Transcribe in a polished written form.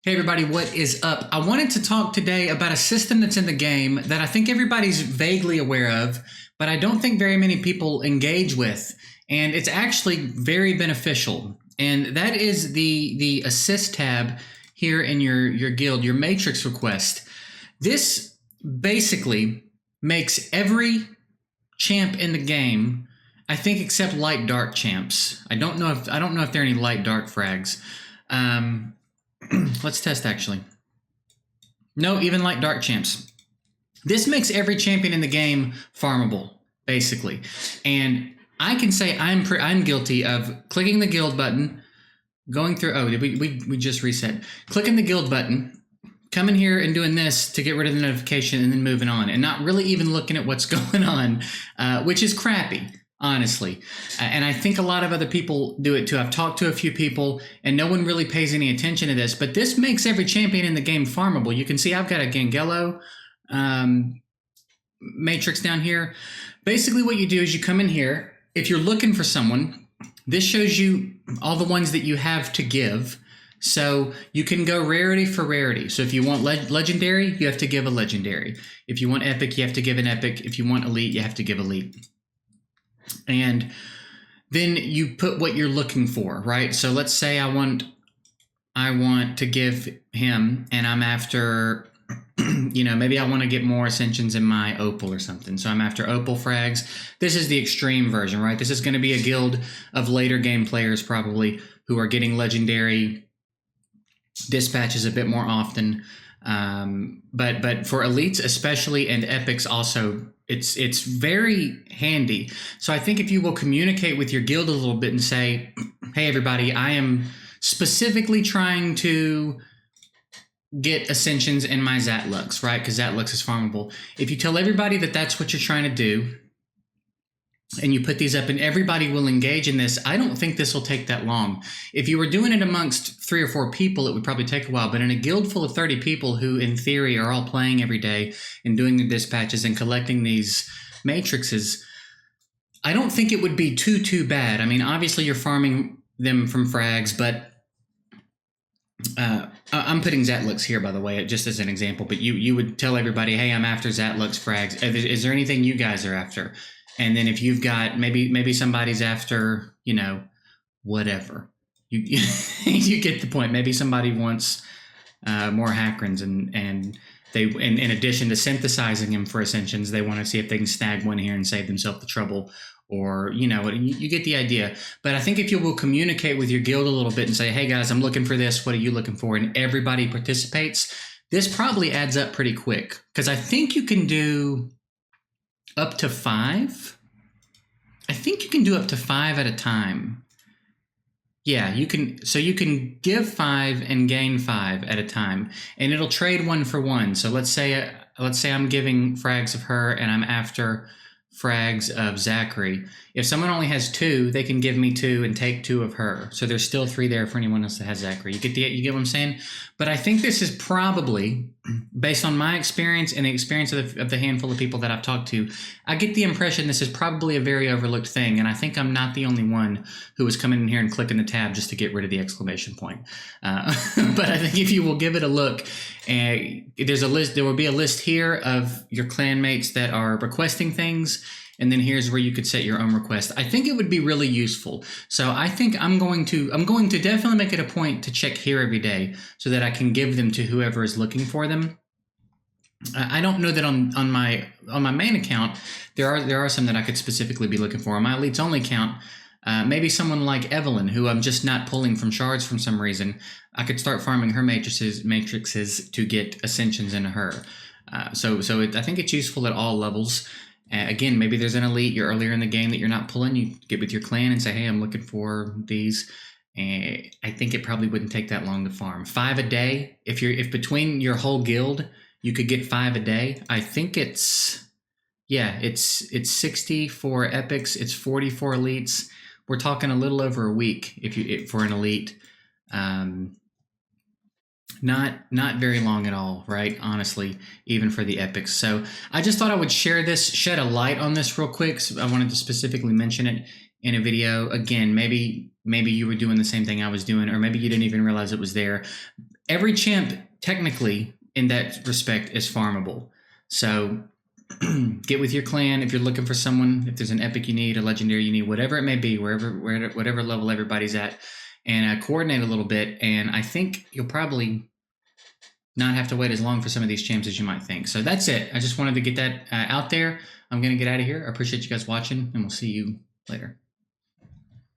Hey everybody, what is up? I wanted to talk today about a system that's in the game that I think everybody's vaguely aware of, but I don't think very many people engage with, and it's actually very beneficial. And that is the assist tab here in your guild, your matrix request. This basically makes every champ in the game, I think, except light dark champs. I don't know if there are any light dark frags. Let's test actually. No, even like dark champs. This makes every champion in the game farmable, basically. And I can say I'm guilty of clicking the guild button, going through. Oh, we just reset? Clicking the guild button, coming here and doing this to get rid of the notification, and then moving on, and not really even looking at what's going on, which is crappy, honestly. And I think a lot of other people do it too. I've talked to a few people and no one really pays any attention to this, but this makes every champion in the game farmable. You can see I've got a Gangelo matrix down here. Basically what you do is you come in here. If you're looking for someone, this shows you all the ones that you have to give. So you can go rarity for rarity. So if you want legendary, you have to give a legendary. If you want epic, you have to give an epic. If you want elite, you have to give elite. And then you put what you're looking for, right? So let's say I want to give him, and I'm after, maybe I want to get more ascensions in my opal or something. So I'm after opal frags. This is the extreme version, right? This is going to be a guild of later game players probably who are getting legendary dispatches a bit more often. But for elites especially, and epics also, it's very handy. So I think if you will communicate with your guild a little bit and say, hey everybody, I am specifically trying to get ascensions in my Zatlux, right? Because Zatlux is farmable. If you tell everybody that that's what you're trying to do, and you put these up and everybody will engage in this, I don't think this will take that long. If you were doing it amongst 3 or 4 people, it would probably take a while. But in a guild full of 30 people who in theory are all playing every day and doing the dispatches and collecting these matrices, I don't think it would be too bad. I mean, obviously you're farming them from frags, but I'm putting Zatlux here, by the way, just as an example. But you would tell everybody, hey, I'm after Zatlux frags. Is there anything you guys are after? And then if you've got maybe somebody's after, whatever, you you get the point. Maybe somebody wants more Hakrons, and they, in addition to synthesizing them for ascensions, they want to see if they can snag one here and save themselves the trouble, or you get the idea. But I think if you will communicate with your guild a little bit and say, hey guys, I'm looking for this. What are you looking for? And everybody participates. This probably adds up pretty quick, because I think you can do up to 5. I think you can do up to 5 at a time. Yeah, you can. So you can give 5 and gain 5 at a time, and it'll trade 1 for 1. So let's say I'm giving frags of her and I'm after frags of Zachary. If someone only has 2, they can give me 2 and take 2 of her. So there's still 3 there for anyone else that has Zachary. You get what I'm saying? But I think this is probably, based on my experience and the experience of the handful of people that I've talked to, I get the impression this is probably a very overlooked thing. And I think I'm not the only one who was coming in here and clicking the tab just to get rid of the exclamation point. But I think if you will give it a look, there's a list. There will be a list here of your clanmates that are requesting things. And then here's where you could set your own request. I think it would be really useful. So I think I'm going to definitely make it a point to check here every day so that I can give them to whoever is looking for them. I don't know that on my main account there are some that I could specifically be looking for. On my elites only account, maybe someone like Evelyn, who I'm just not pulling from shards for some reason, I could start farming her matrices to get ascensions into her. I think it's useful at all levels. Again, maybe there's an elite you're earlier in the game that you're not pulling. You get with your clan and say, hey, I'm looking for these. And I think it probably wouldn't take that long to farm. 5 a day. If between your whole guild you could get 5 a day, I think it's 60 for epics. It's 40 for elites. We're talking a little over a week for an elite. Not very long at all, right? Honestly, even for the epics. So I just thought I would shed a light on this real quick. So I wanted to specifically mention it in a video. Again, maybe maybe you were doing the same thing I was doing, or maybe you didn't even realize it was there. Every champ, technically, in that respect, is farmable. So get with your clan if you're looking for someone. If there's an epic you need, a legendary you need, whatever it may be, whatever level everybody's at, and coordinate a little bit. And I think you'll probably not have to wait as long for some of these champs as you might think. So that's it. I just wanted to get that out there. I'm going to get out of here. I appreciate you guys watching, and we'll see you later.